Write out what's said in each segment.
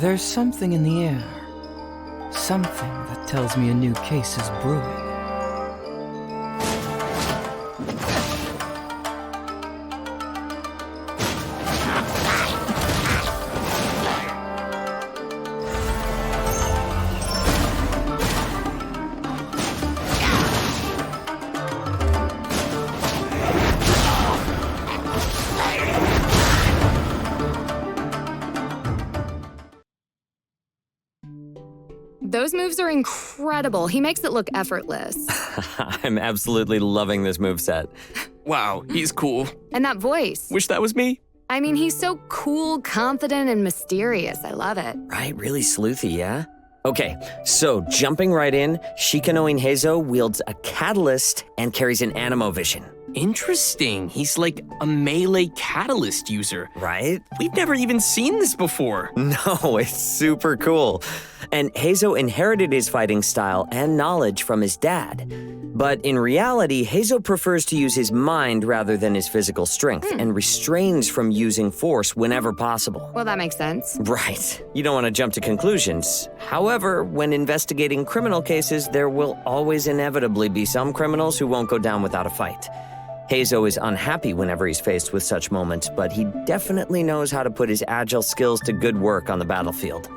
There's something in the air. Something that tells me a new case is brewing. Those moves are incredible. He makes it look effortless. I'm absolutely loving this moveset. Wow, he's cool. And that voice. Wish that was me. I mean, he's so cool, confident, and mysterious. I love it. Right, really sleuthy, yeah? Okay, so jumping right in, SHIKANOIN HEIZOU wields a catalyst and carries an animo vision. Interesting. He's like a melee catalyst user. Right? We've never even seen this before. No, it's super cool. And Heizo inherited his fighting style and knowledge from his dad. But in reality, Heizo prefers to use his mind rather than his physical strength and restrains from using force whenever possible. Well, that makes sense. Right. You don't want to jump to conclusions. However, when investigating criminal cases, there will always inevitably be some criminals who won't go down without a fight. Heizo is unhappy whenever he's faced with such moments, but he definitely knows how to put his agile skills to good work on the battlefield.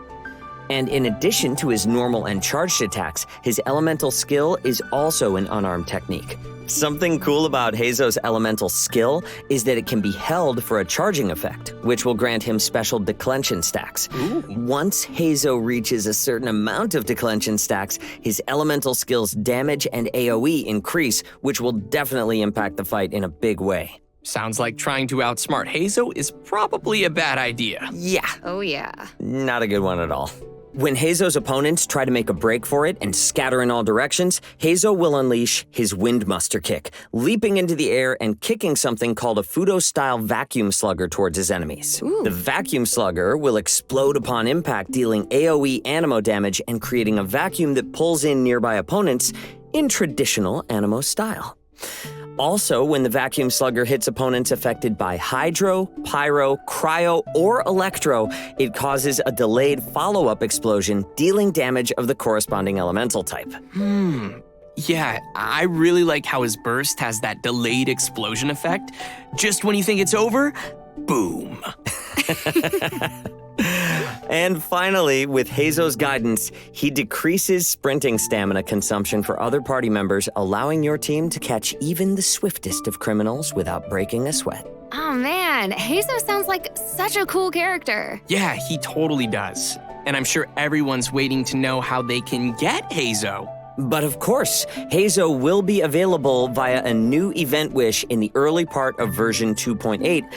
And in addition to his normal and charged attacks, his elemental skill is also an unarmed technique. Something cool about Heizo's elemental skill is that it can be held for a charging effect, which will grant him special declension stacks. Ooh. Once Heizo reaches a certain amount of declension stacks, his elemental skill's damage and AoE increase, which will definitely impact the fight in a big way. Sounds like trying to outsmart Heizo is probably a bad idea. Yeah, Oh, yeah. not a good one at all. When Heizo's opponents try to make a break for it and scatter in all directions, Heizo will unleash his Windmuster kick, leaping into the air and kicking something called a Fudo-style vacuum slugger towards his enemies. Ooh. The vacuum slugger will explode upon impact, dealing AoE animo damage and creating a vacuum that pulls in nearby opponents in traditional animo style. Also, when the vacuum slugger hits opponents affected by hydro, pyro, cryo, or electro, it causes a delayed follow-up explosion, dealing damage of the corresponding elemental type. Yeah, I really like how his burst has that delayed explosion effect. Just when you think it's over, boom. And finally, with Heizo's guidance, he decreases sprinting stamina consumption for other party members, allowing your team to catch even the swiftest of criminals without breaking a sweat. Oh, man. Heizo sounds like such a cool character. Yeah, he totally does. And I'm sure everyone's waiting to know how they can get Heizo. But of course, Heizo will be available via a new event wish in the early part of version 2.8